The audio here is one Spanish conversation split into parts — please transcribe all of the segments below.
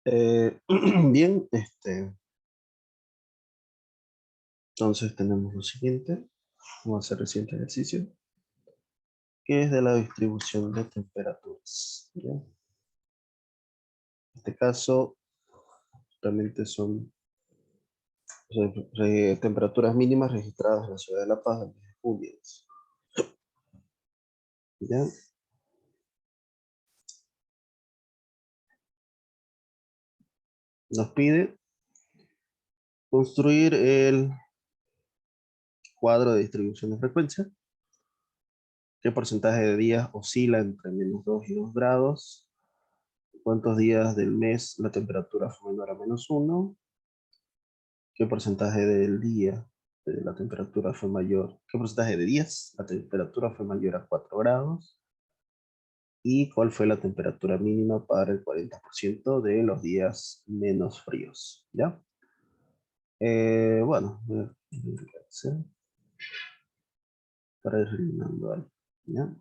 Bien, entonces tenemos lo siguiente. Vamos a hacer el siguiente ejercicio, que es de la distribución de temperaturas. ¿Ya? En este caso, realmente son temperaturas mínimas registradas en la ciudad de La Paz el mes de junio. ¿Ya? Nos pide construir el cuadro de distribución de frecuencia. ¿Qué porcentaje de días oscila entre -2 y 2 grados? ¿Cuántos días del mes la temperatura fue menor a -1? ¿Qué porcentaje del día la temperatura fue mayor? ¿Qué porcentaje de días la temperatura fue mayor a 4 grados? ¿Y cuál fue la temperatura mínima para el 40% de los días menos fríos? ¿Ya? Bueno, voy a hacer para ir rellenando algo. ¿Ya?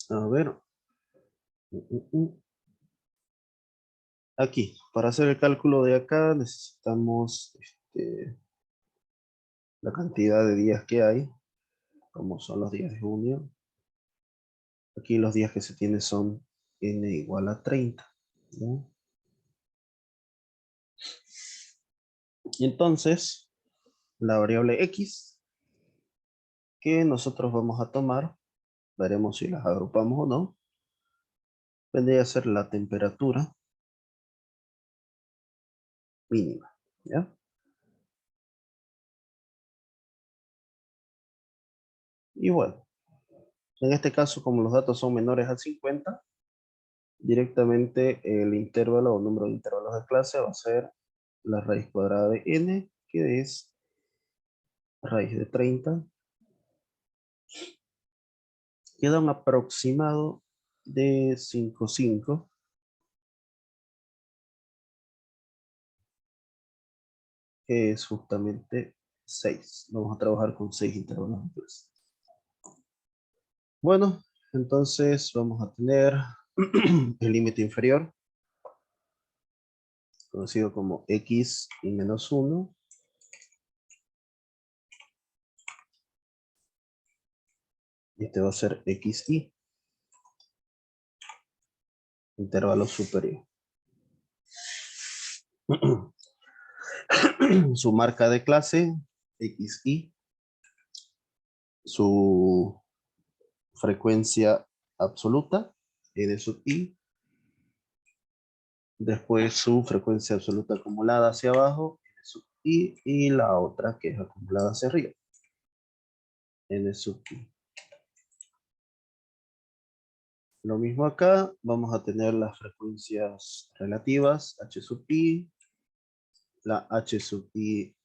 A ver. Aquí, para hacer el cálculo de acá necesitamos la cantidad de días que hay, como son los días de junio. Aquí los días que se tiene son n igual a 30. ¿Ya? Y entonces, la variable x que nosotros vamos a tomar, veremos si las agrupamos o no, vendría a ser la temperatura mínima. ¿Ya? Y bueno, en este caso, como los datos son menores a 50, directamente el intervalo o número de intervalos de clase va a ser la raíz cuadrada de n, que es raíz de 30. Queda un aproximado de 5,5, que es justamente 6. Vamos a trabajar con 6 intervalos de clase. Bueno, entonces vamos a tener el límite inferior, conocido como x y menos 1. Y este va a ser xy, intervalo superior. Su marca de clase, xy. Su frecuencia absoluta, n sub i. Después su frecuencia absoluta acumulada hacia abajo, n sub i. Y la otra que es acumulada hacia arriba, n sub i. Lo mismo acá, vamos a tener las frecuencias relativas, h sub i, la h sub i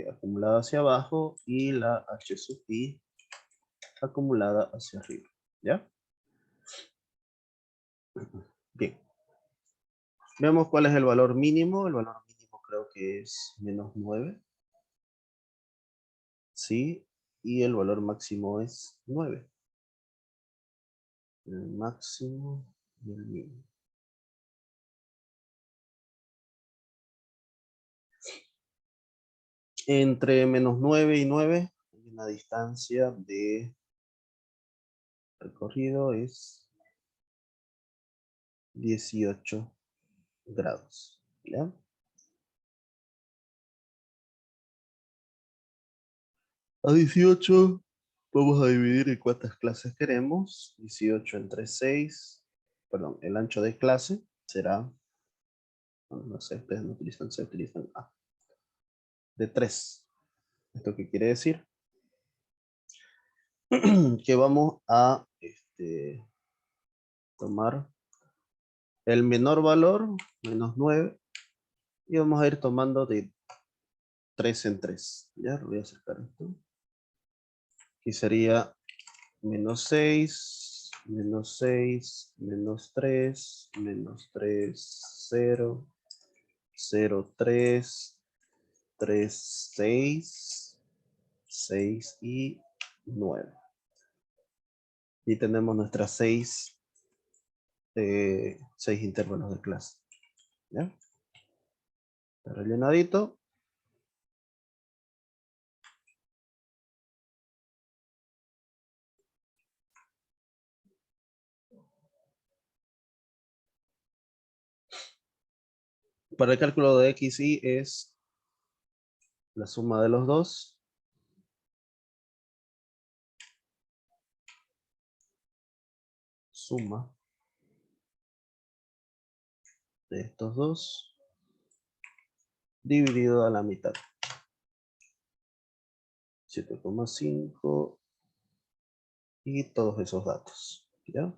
acumulada hacia abajo y la h sub i acumulada hacia arriba. ¿Ya? Bien. Veamos cuál es el valor mínimo. El valor mínimo creo que es -9. Sí. Y el valor máximo es 9. El máximo y el mínimo. Entre -9 y 9 hay una distancia de recorrido es 18 grados. ¿Ya? A 18 vamos a dividir en cuántas clases queremos. 18 entre 6. Perdón, el ancho de clase será, no sé, ustedes no utilizan, se utilizan A. De 3. ¿Esto qué quiere decir? Que vamos a tomar el menor valor, -9, y vamos a ir tomando de 3 en 3. Ya, voy a acercar esto. Aquí sería -6, -6, -3, -3, 0, 0, 3, 3, 6, 6 y 9. Y tenemos nuestras 6 6 intervalos de clase. ¿Ya? Está rellenadito. Para el cálculo de X y es la suma de los dos. Suma de estos dos dividido a la mitad. 7,5 y todos esos datos. ¿Ya?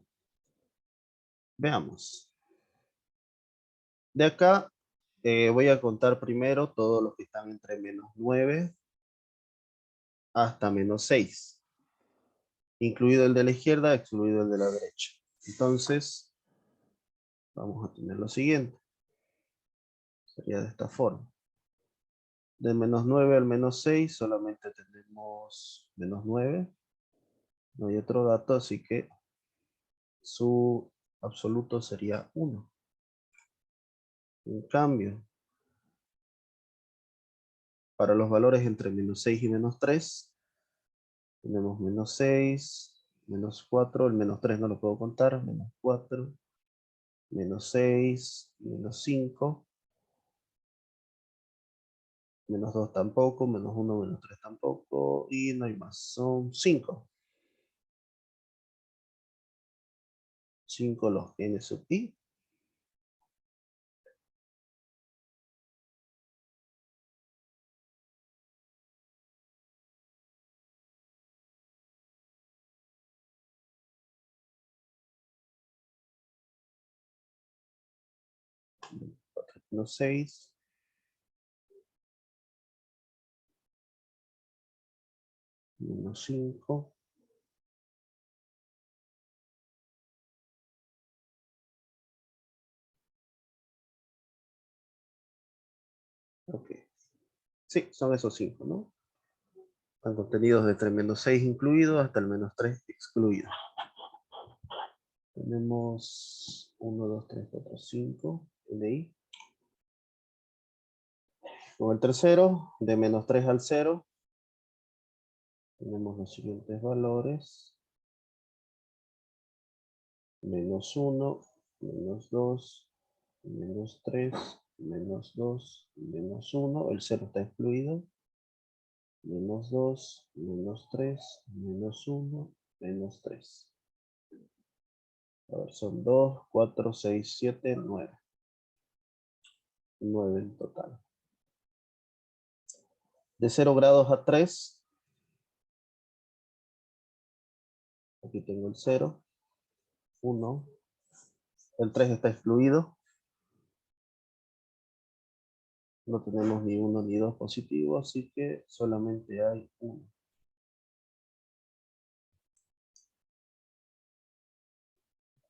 Veamos. De acá voy a contar primero todos los que están entre -9 hasta -6. Incluido el de la izquierda, excluido el de la derecha. Entonces, vamos a tener lo siguiente. Sería de esta forma. De -9 al -6 solamente tenemos -9. No hay otro dato, así que su absoluto sería 1. En cambio, para los valores entre -6 y -3, tenemos -6, -4, el -3 no lo puedo contar, -4, -6, -5, -2 tampoco, -1, -3 tampoco, y no hay más, son 5. 5 los n sub i. Menos 6. -5. Ok. Sí, son esos 5, ¿no? Están contenidos desde el -6 incluido hasta el -3 excluido. Tenemos 1, 2, 3, 4, 5 de ahí. Con el tercero, de -3 al 0, tenemos los siguientes valores. -1, -2, -3, -2, -1. El 0 está excluido. -2, -3, -1, -3. A ver, son 2, 4, 6, 7, 9. 9 en total. De 0 grados a 3. Aquí tengo el 0. 1. El 3 está excluido. No tenemos ni 1 ni 2 positivos, así que solamente hay 1.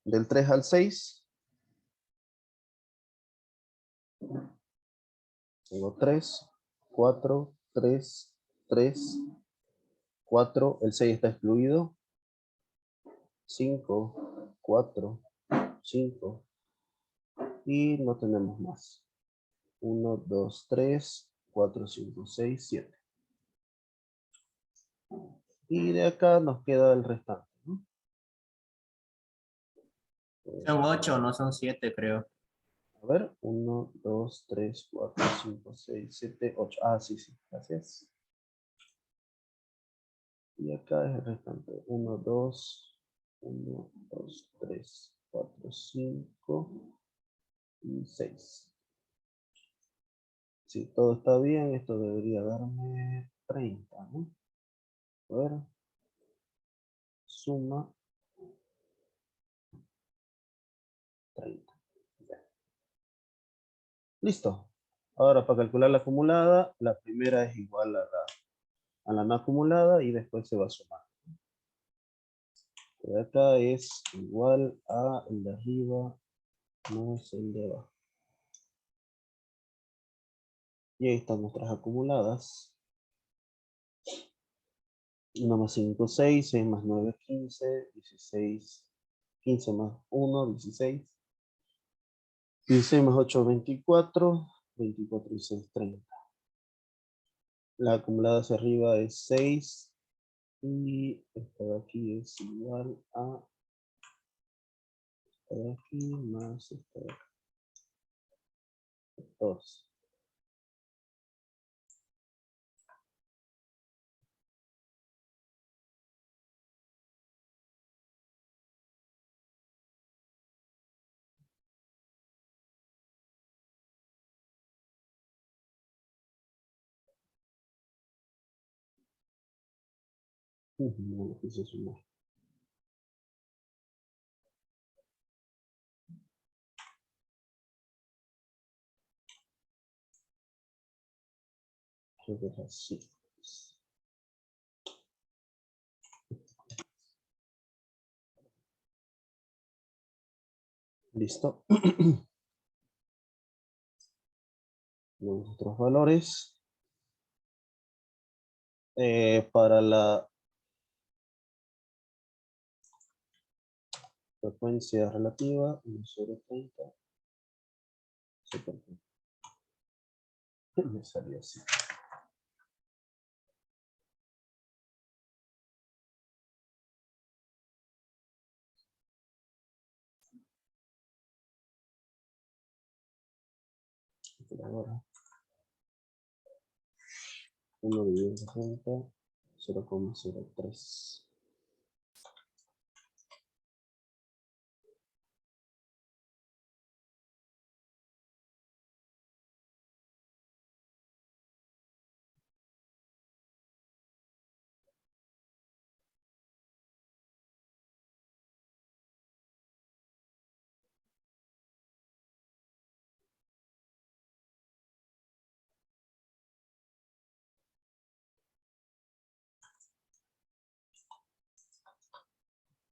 Del 3 al 6. Tengo 3, 4, 3, 3, 4. El 6 está excluido. 5, 4, 5. Y no tenemos más. 1, 2, 3, 4, 5, 6, 7. Y de acá nos queda el restante, ¿no? Son 8, no son 7, creo. A ver, 1, 2, 3, 4, 5, 6, 7, 8. Ah, sí, sí, gracias. Y acá es el restante. 1, 2, 1, 2, 3, 4, 5 y 6. Si todo está bien, esto debería darme 30, ¿no? A ver. Suma 30. Ya. Listo. Ahora para calcular la acumulada, la primera es igual a la no acumulada y después se va a sumar. De acá es igual a el de arriba más el de abajo. Y ahí están nuestras acumuladas. 1 más 5, 6, 6 más 9, 15, 16, 15 más 1, 16. 16 más 8, 24. 24 y 6, 30. La acumulada hacia arriba es 6. Y esta de aquí es igual a esta de aquí más esta de aquí. 14. No lo quise sumar. Creo que es así. Listo. Nuestros valores. Para la frecuencia relativa, 1 sobre 30. Me salió así. Ahora, 1 dividido en 30, 0,03.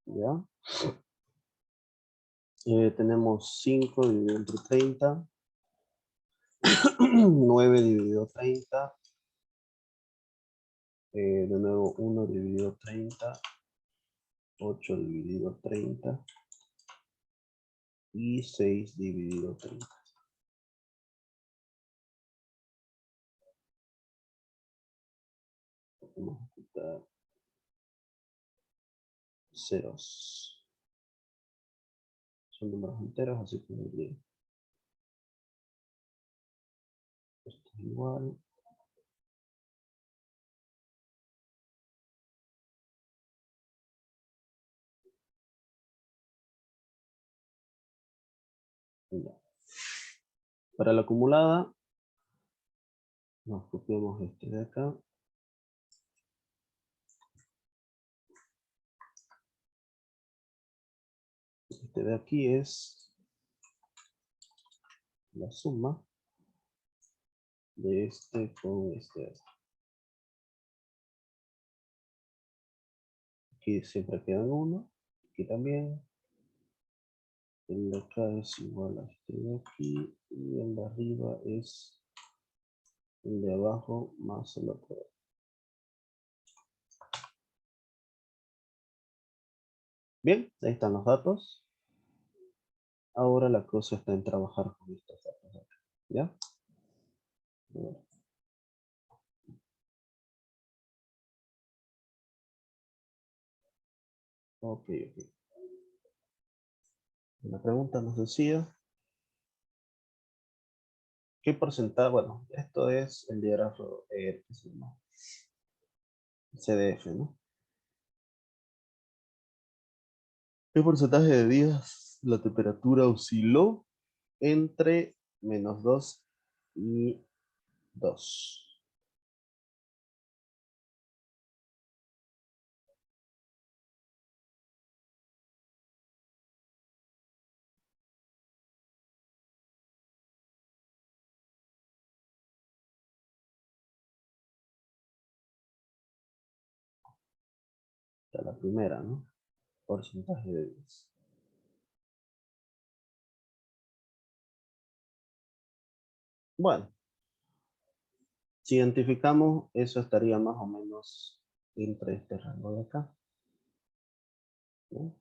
¿Ya? Tenemos 5 dividido entre 30. 9 dividido 30. De nuevo 1 dividido 30. 8 dividido 30. Y 6 dividido 30. Vamos a quitar ceros. Son números enteros, así que muy bien. Esto es igual. Ya. Para la acumulada, nos copiamos este de acá. Este de aquí es la suma de este con este. Aquí siempre quedan 1. Aquí también. El de acá es igual a este de aquí. Y el de arriba es el de abajo más el otro. Bien, ahí están los datos. Ahora la cosa está en trabajar con estos datos. ¿Ya? Bueno. Ok, ok. La pregunta nos decía, ¿qué porcentaje? Bueno, esto es el diágrafo que se llama CDF, ¿no? ¿Qué porcentaje de días la temperatura osciló entre -2 y 2? Esta es la primera, ¿no? Porcentaje de días. Bueno, si identificamos, eso estaría más o menos entre este rango de acá, ¿no?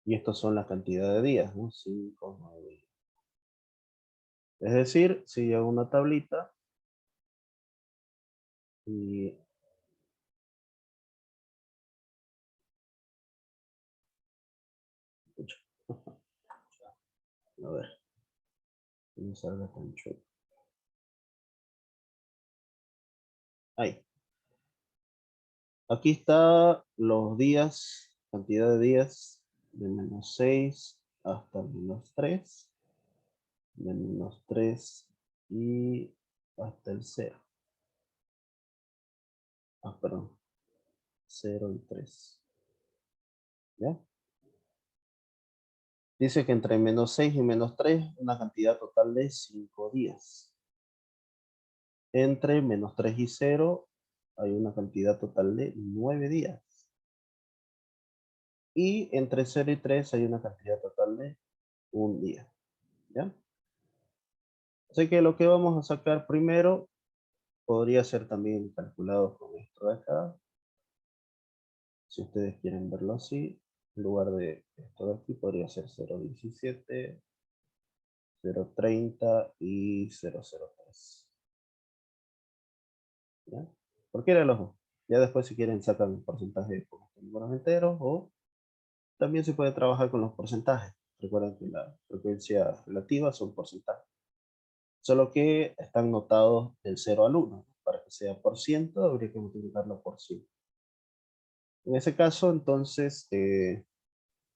Y estos son la cantidad de días, ¿no? 5, 9. Es decir, si yo hago una tablita y pucha, a ver, que no salga tan chulo. Ahí. Aquí está los días, cantidad de días de -6 hasta -3, de -3 y hasta el 0. Ah, perdón, 0 y 3. ¿Ya? Dice que entre -6 y -3, una cantidad total de 5 días. Entre -3 y 0 hay una cantidad total de 9 días. Y entre 0 y 3 hay una cantidad total de 1 día. ¿Ya? Así que lo que vamos a sacar primero podría ser también calculado con esto de acá. Si ustedes quieren verlo así, en lugar de esto de aquí podría ser 0,17, 0,30 y 0,03. ¿Ya? Cualquiera de los dos. Ya después si quieren sacan un porcentaje con los números enteros o también se puede trabajar con los porcentajes. Recuerden que la frecuencia relativa son porcentajes. Solo que están notados del 0 al 1. Para que sea por ciento, habría que multiplicarlo por 100. En ese caso, entonces,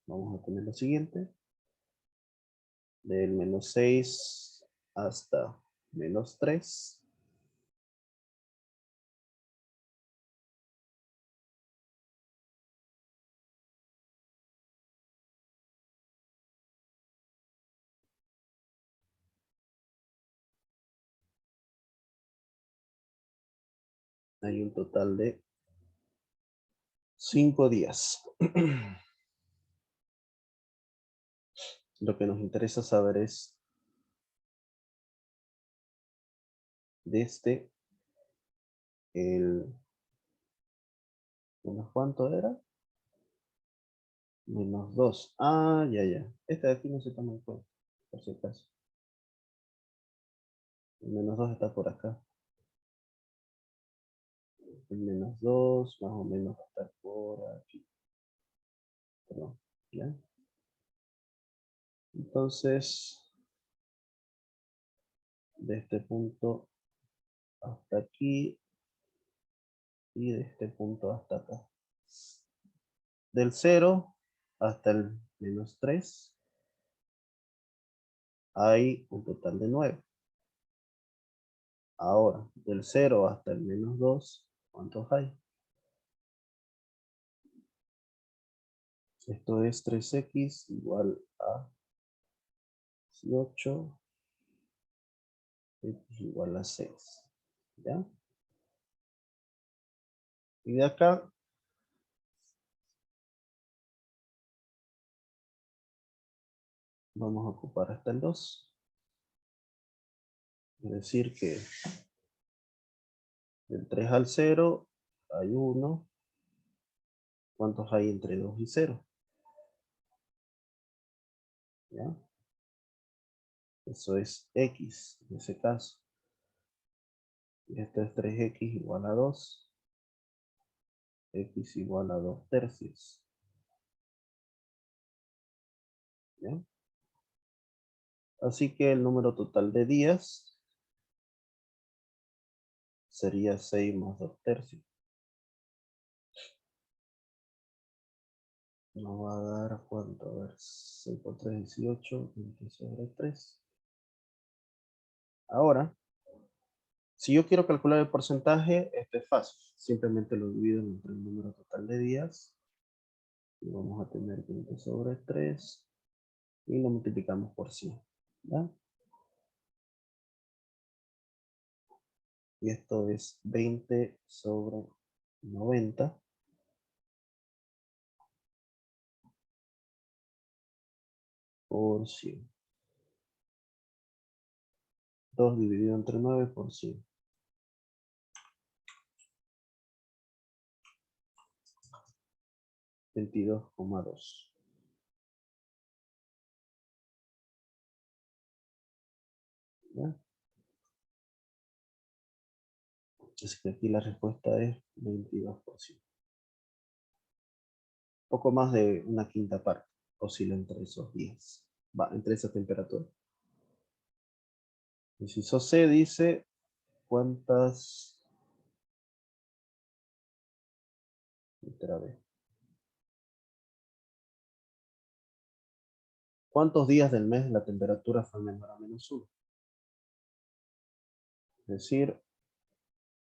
vamos a tener lo siguiente. Del -6 hasta -3. Hay un total de 5 días. Lo que nos interesa saber es desde el... ¿Cuánto era? -2. Ah, ya, ya. Este de aquí no se toma en cuenta, por si acaso. El -2 está por acá. El -2 más o menos va a estar por aquí. Perdón. ¿Ya? Entonces, de este punto hasta aquí y de este punto hasta acá. Del 0 hasta el -3 hay un total de 9. Ahora, del 0 hasta el -2, ¿cuántos hay? Esto es 3x igual a 18, x igual a 6. ¿Ya? Y de acá vamos a ocupar hasta el 2. Es decir que del 3 al 0 hay 1. ¿Cuántos hay entre 2 y 0? ¿Ya? Eso es x en ese caso. Y esto es 3x igual a 2. X igual a 2 tercios. ¿Ya? Así que el número total de días sería 6 más 2 tercios. Nos va a dar, ¿cuánto? A ver, 6 por 3, 18, 20 sobre 3. Ahora, si yo quiero calcular el porcentaje, esto es fácil. Simplemente lo divido entre el número total de días. Y vamos a tener 20 sobre 3. Y lo multiplicamos por 100. ¿Ya? Y esto es 20 sobre 90 por 100. 2 dividido entre 9 por 100. 22,2. ¿Ya? Así que aquí la respuesta es 22%. Poco más de una quinta parte oscila entre esos días. Va, entre esa temperatura. Inciso C dice cuántas. Otra vez. ¿Cuántos días del mes la temperatura fue menor a -1? Es decir,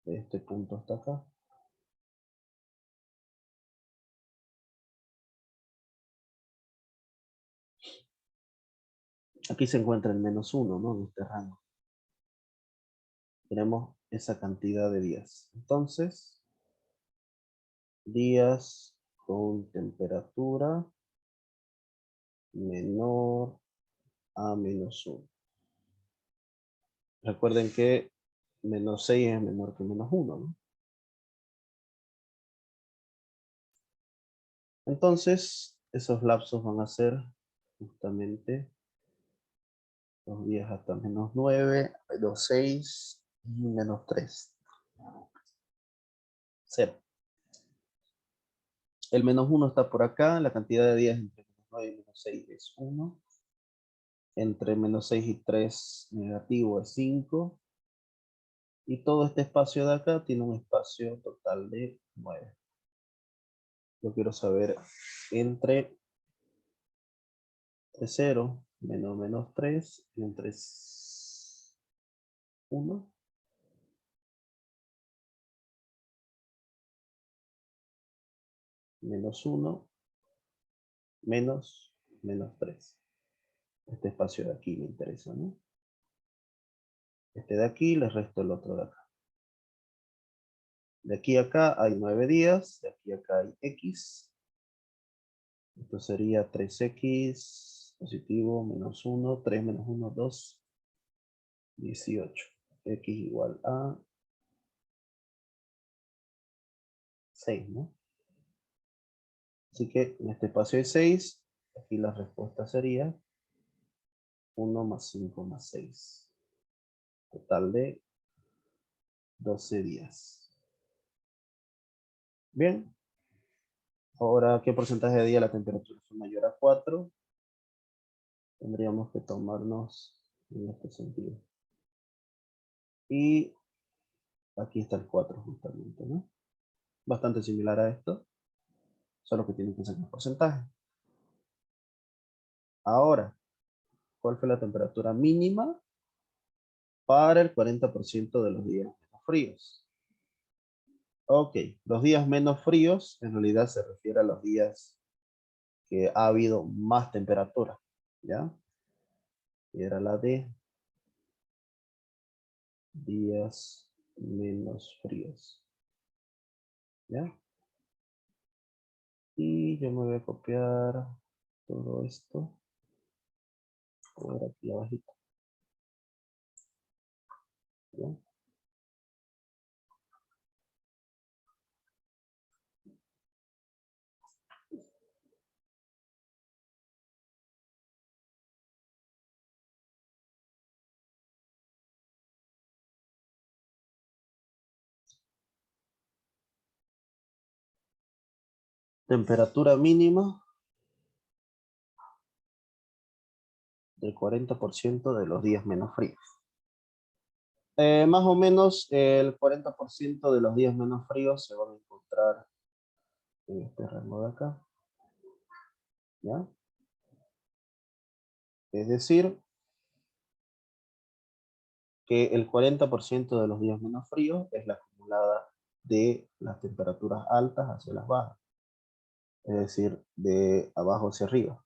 de este punto hasta acá. Aquí se encuentra el -1, ¿no? En este rango. Tenemos esa cantidad de días. Entonces, días con temperatura menor a -1. Recuerden que -6 es menor que -1, ¿no? Entonces, esos lapsos van a ser justamente los días hasta -9, -6 y -3. 0. El -1 está por acá, la cantidad de días entre -9 y -6 es 1. Entre -6 y 3 negativo es 5. Y todo este espacio de acá tiene un espacio total de 9. Yo quiero saber entre 0, -3, y entre 1. -1, -3. Este espacio de aquí me interesa, ¿no? Este de aquí, le resto el otro de acá. De aquí a acá hay 9 días, de aquí a acá hay X. Esto sería 3X positivo menos 1, 3 menos 1, 2, 18. X igual a 6, ¿no? Así que en este espacio hay 6. Aquí la respuesta sería 1 más 5 más 6. Total de 12 días. Bien. Ahora, ¿qué porcentaje de día la temperatura es mayor a 4? Tendríamos que tomarnos en este sentido. Y aquí está el 4 justamente, ¿no? Bastante similar a esto, solo que tiene que ser un porcentaje. Ahora, ¿cuál fue la temperatura mínima para el 40% de los días menos fríos? Ok, los días menos fríos en realidad se refiere a los días que ha habido más temperatura, ¿ya? Y era la de días menos fríos, ¿ya? Y yo me voy a copiar todo esto por aquí abajito, ¿ya? Temperatura mínima del 40% de los días menos fríos. Más o menos el 40% de los días menos fríos se van a encontrar en este rango de acá, ¿ya? Es decir, que el 40% de los días menos fríos es la acumulada de las temperaturas altas hacia las bajas, es decir, de abajo hacia arriba.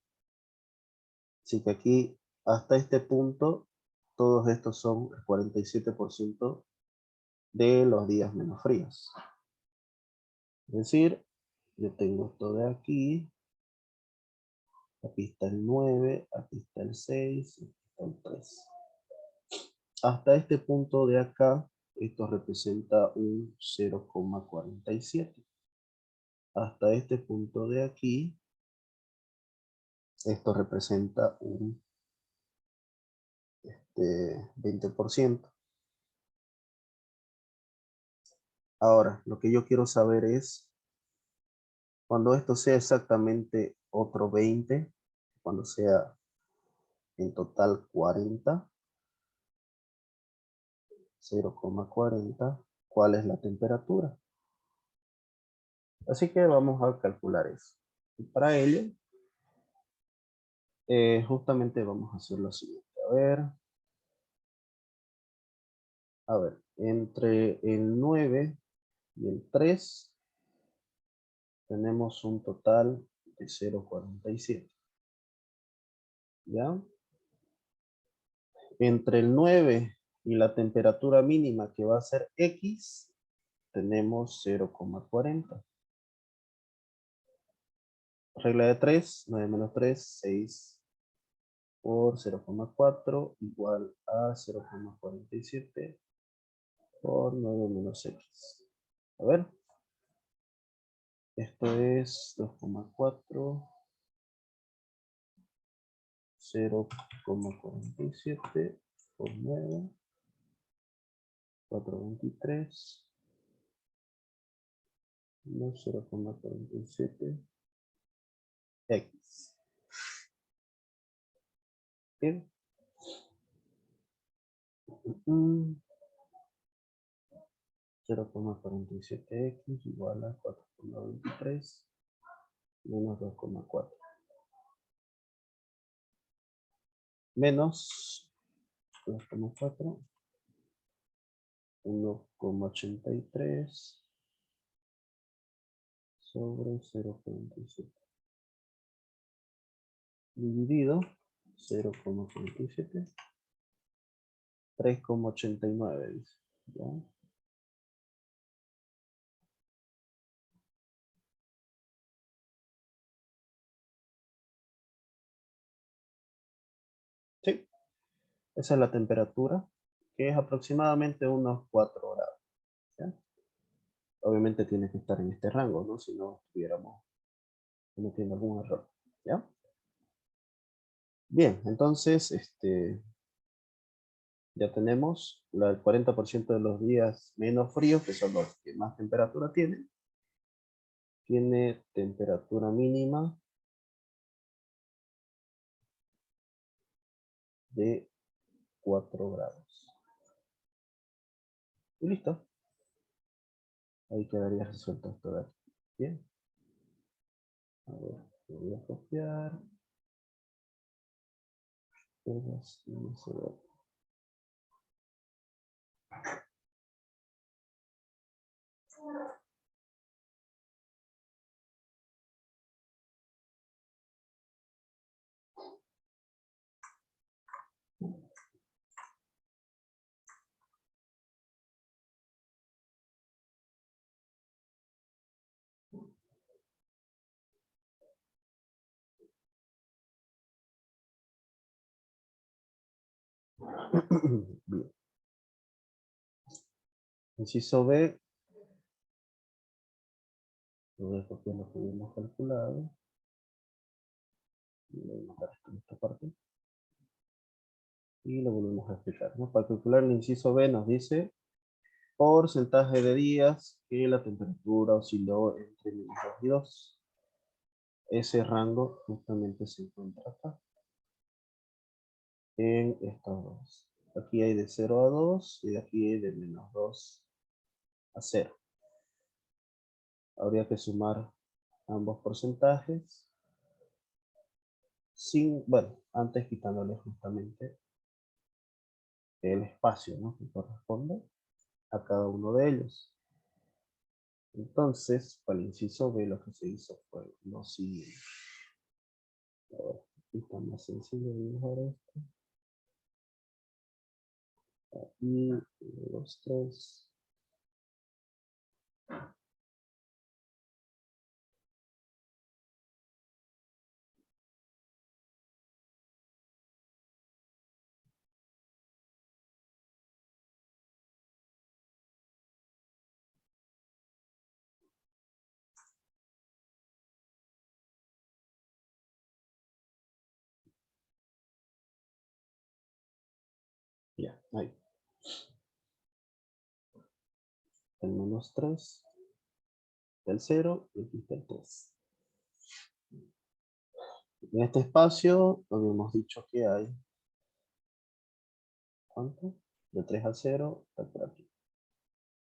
Así que aquí, hasta este punto, todos estos son el 47% de los días menos fríos. Es decir, yo tengo esto de aquí, aquí está el 9, aquí está el 6, aquí está el 3. Hasta este punto de acá, esto representa un 0,47. Hasta este punto de aquí, esto representa un 20%. Ahora, lo que yo quiero saber es, cuando esto sea exactamente otro 20, cuando sea en total 40, 0,40, ¿cuál es la temperatura? Así que vamos a calcular eso. Y para ello, justamente vamos a hacer lo siguiente. A ver, entre el 9 y el 3 tenemos un total de 0,47. ¿Ya? Entre el 9 y la temperatura mínima que va a ser X, tenemos 0,40. Regla de 3, 9 menos 3, 6 por 0,4 igual a 0,47 por 9 menos X. A ver, esto es 2,4, 0,47 por 9, 423, menos 0,47 X. Bien. 0,47x igual a 4,23 menos 2,4 menos 2,4, 1,83 sobre 0,47 dividido 0,47, 3,89 dice. ¿Ya? Sí, esa es la temperatura, que es aproximadamente unos 4 grados. ¿Ya? Obviamente tiene que estar en este rango, ¿no? Si no estuviéramos cometiendo algún error. ¿Ya? Bien, entonces, ya tenemos el 40% de los días menos fríos, que son los que más temperatura tienen. Tiene temperatura mínima de 4 grados. Y listo. Ahí quedaría resuelto esto de aquí. Bien. A ver, lo voy a copiar. Bien. Inciso B. Lo voy a copiar lo que hemos calculado. Y voy a anotar esto en esta parte. Y lo volvemos a explicar, ¿no? Para calcular el inciso B nos dice porcentaje de días que la temperatura osciló entre -2 y 2. Ese rango justamente se encuentra acá, en estos dos. Aquí hay de 0 a 2 y de aquí hay de -2 a 0. Habría que sumar ambos porcentajes, bueno, antes quitándole justamente el espacio, ¿no?, que corresponde a cada uno de ellos. Entonces, para el inciso B lo que se hizo fue lo siguiente. A ver, aquí está más sencillo dibujar esto. Aquí, 2, 3. Ya, ahí. El menos 3, el 0 y aquí está el 3. En este espacio habíamos dicho que hay, ¿cuánto? De 3 a 0, está por aquí,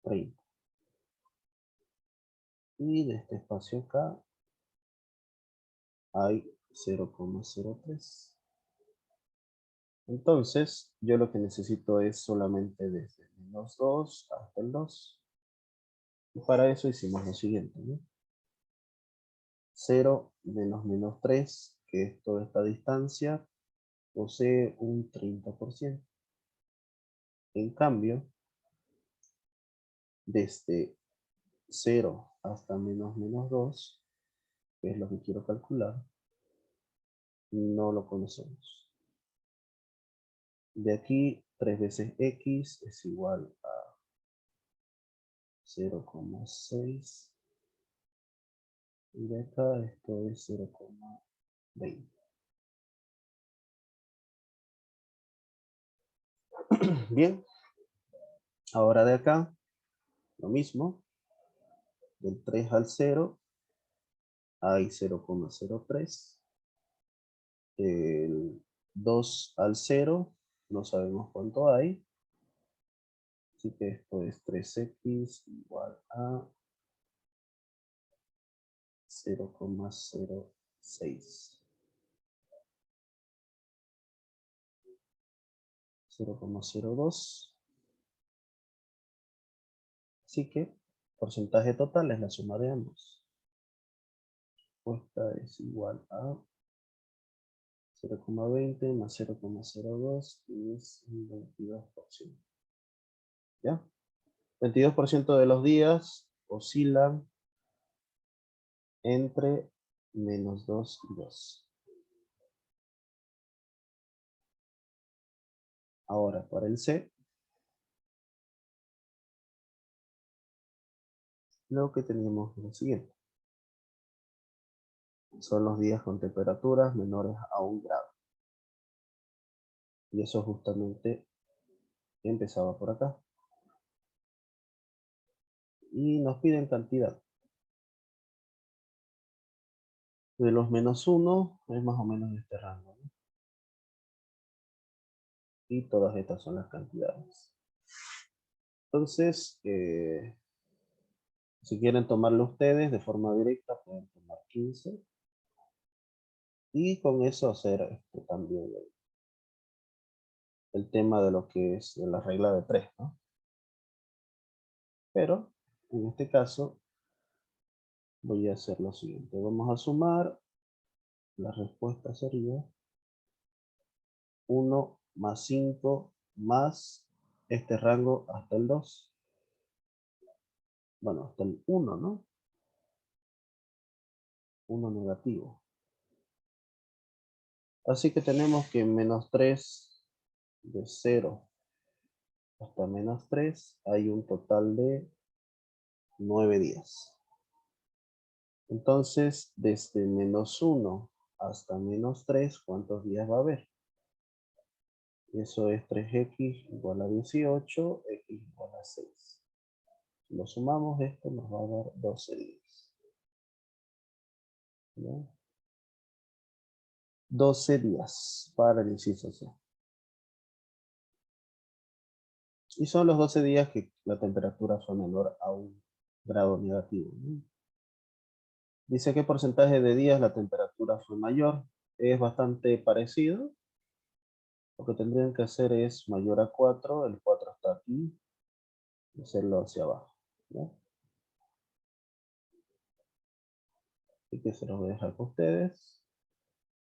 30. Y de este espacio acá hay 0,03. Entonces, yo lo que necesito es solamente desde el menos 2 hasta el 2. Y para eso hicimos lo siguiente, ¿no? 0 menos menos 3, que es toda esta distancia, posee un 30%. En cambio, desde 0 hasta menos menos 2, que es lo que quiero calcular, no lo conocemos. De aquí, 3 veces x es igual a 0,6. Y de acá esto es 0,20. Bien, ahora de acá, lo mismo. Del 3 al 0 hay 0,03. El 2 al 0 no sabemos cuánto hay. Así que esto es 3x igual a 0,06. 0,02. Así que porcentaje total es la suma de ambos. Esta es igual a 0,20 más 0,02 es un 22%. ¿Ya? 22% de los días oscilan entre menos 2 y 2. Ahora, para el C, lo que tenemos es lo siguiente. Son los días con temperaturas menores a 1 grado. Y eso justamente empezaba por acá. Y nos piden cantidad. De los menos 1 es más o menos de este rango, ¿no? Y todas estas son las cantidades. Entonces, si quieren tomarlo ustedes de forma directa, pueden tomar 15. Y con eso hacer también el tema de lo que es la regla de 3, ¿no? Pero, en este caso, voy a hacer lo siguiente. Vamos a sumar. La respuesta sería 1 más 5 más este rango hasta el 2. Bueno, hasta el 1, ¿no? 1 negativo. Así que tenemos que menos 3 de 0 hasta menos 3 hay un total de 9 días. Entonces, desde menos 1 hasta menos 3, ¿cuántos días va a haber? Eso es 3x igual a 18, x igual a 6. Si lo sumamos, esto nos va a dar 12 días. ¿Ya? 12 días para el inciso C. Y son los 12 días que la temperatura fue menor a 1 grado negativo, ¿no? Dice qué porcentaje de días la temperatura fue mayor. Es bastante parecido. Lo que tendrían que hacer es mayor a 4. El 4 está aquí. Y hacerlo hacia abajo, ¿no? Así que se los voy a dejar con ustedes.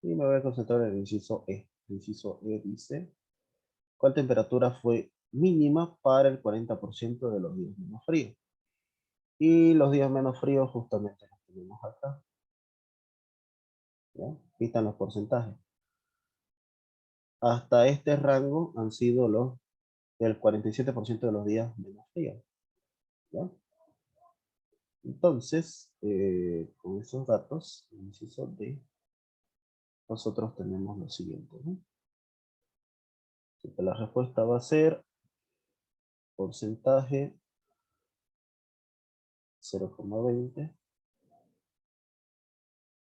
Y me voy a concentrar en el inciso E. El inciso E dice, ¿cuál temperatura fue mínima para el 40% de los días menos fríos? Y los días menos fríos justamente los tenemos acá. ¿Ya? Aquí están los porcentajes. Hasta este rango han sido los del 47% de los días menos fríos. ¿Ya? Entonces, con esos datos, el inciso D, nosotros tenemos lo siguiente, ¿no? Así que la respuesta va a ser porcentaje 0,20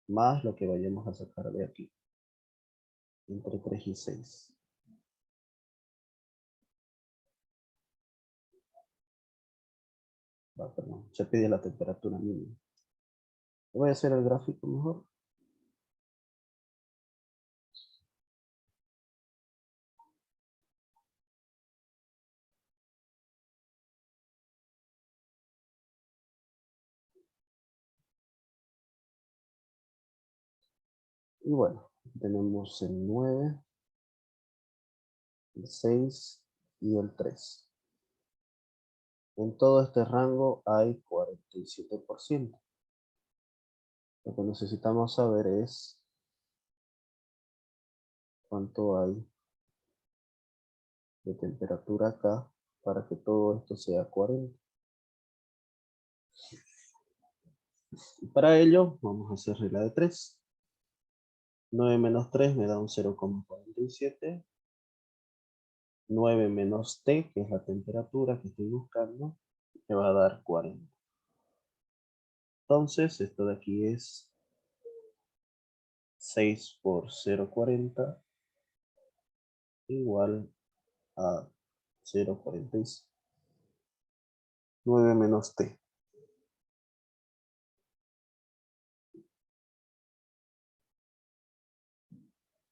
más lo que vayamos a sacar de aquí, entre 3 y 6. Perdón, se pide la temperatura mínima. Voy a hacer el gráfico mejor. Y bueno, tenemos el 9, el 6 y el 3. En todo este rango hay 47%. Lo que necesitamos saber es cuánto hay de temperatura acá para que todo esto sea 40. Y para ello vamos a hacer regla de 3. 9 menos 3 me da un 0,47. 9 menos T, que es la temperatura que estoy buscando, me va a dar 40. Entonces, esto de aquí es 6 por 0,40 igual a 0,46. 9 menos T.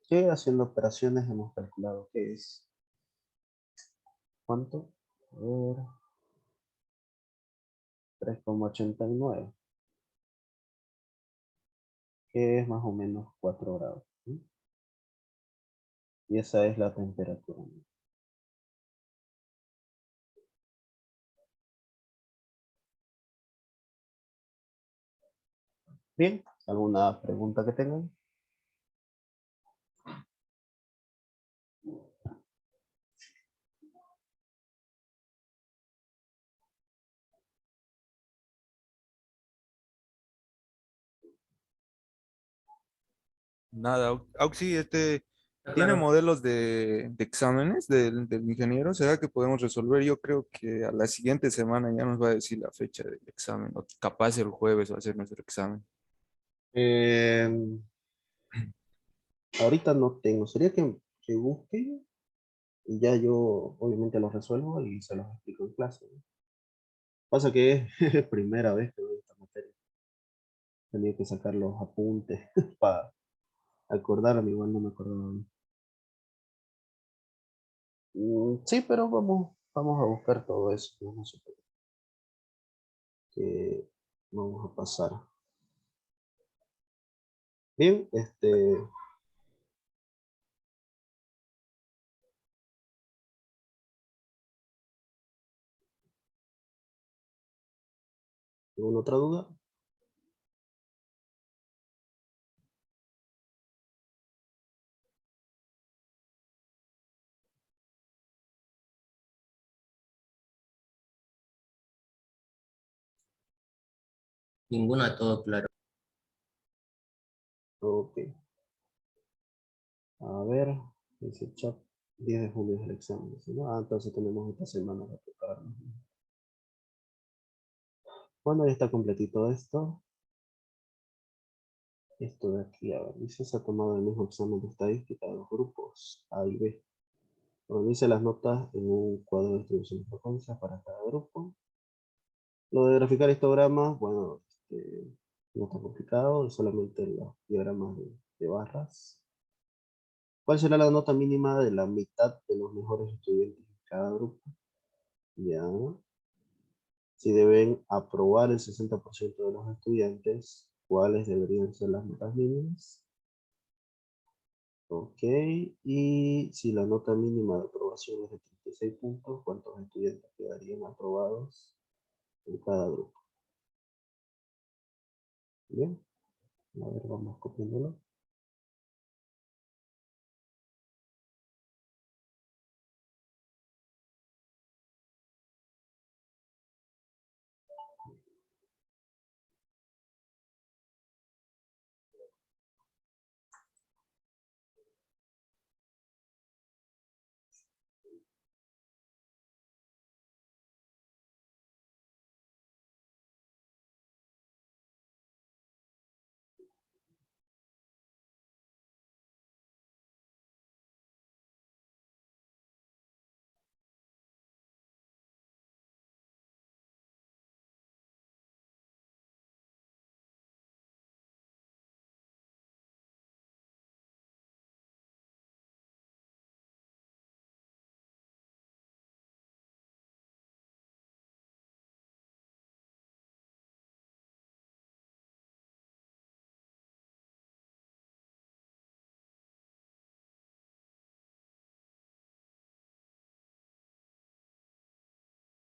Que haciendo operaciones hemos calculado que es, ¿cuánto? A ver, 3,89, que es más o menos 4 grados. ¿Sí? Y esa es la temperatura. Bien, ¿alguna pregunta que tengan? Nada, Auxi, tiene Claro. modelos de exámenes del ingeniero. ¿Será que podemos resolver? Yo creo que a la siguiente semana ya nos va a decir la fecha del examen, o capaz el jueves va a ser nuestro examen. Eh, ahorita no tengo. Sería que busque y ya yo obviamente los resuelvo y se los explico en clase, ¿no? Pasa que es primera vez que veo esta materia. Tenía que sacar los apuntes para acordarme, igual no me acordaba bien. Sí, pero vamos a buscar todo eso. No se preocupe, que vamos a pasar. Bien, ¿alguna otra duda? Ninguna, todo claro. Ok. A ver, dice chat, 10 de julio es el examen. ¿Sí, no? Entonces tenemos esta semana para prepararnos. Bueno, ya está completito esto. Esto de aquí, a ver, dice, se ha tomado el mismo examen de estadística de los grupos A y B. Organice las notas en un cuadro de distribución de frecuencias para cada grupo. Lo de graficar histogramas, bueno, no está complicado, es solamente los diagramas de barras. ¿Cuál será la nota mínima de la mitad de los mejores estudiantes de cada grupo? Ya. Si deben aprobar el 60% de los estudiantes, ¿cuáles deberían ser las notas mínimas? Ok, y si la nota mínima de aprobación es de 36 puntos, ¿cuántos estudiantes quedarían aprobados en cada grupo? Bien, a ver, vamos copiándolo.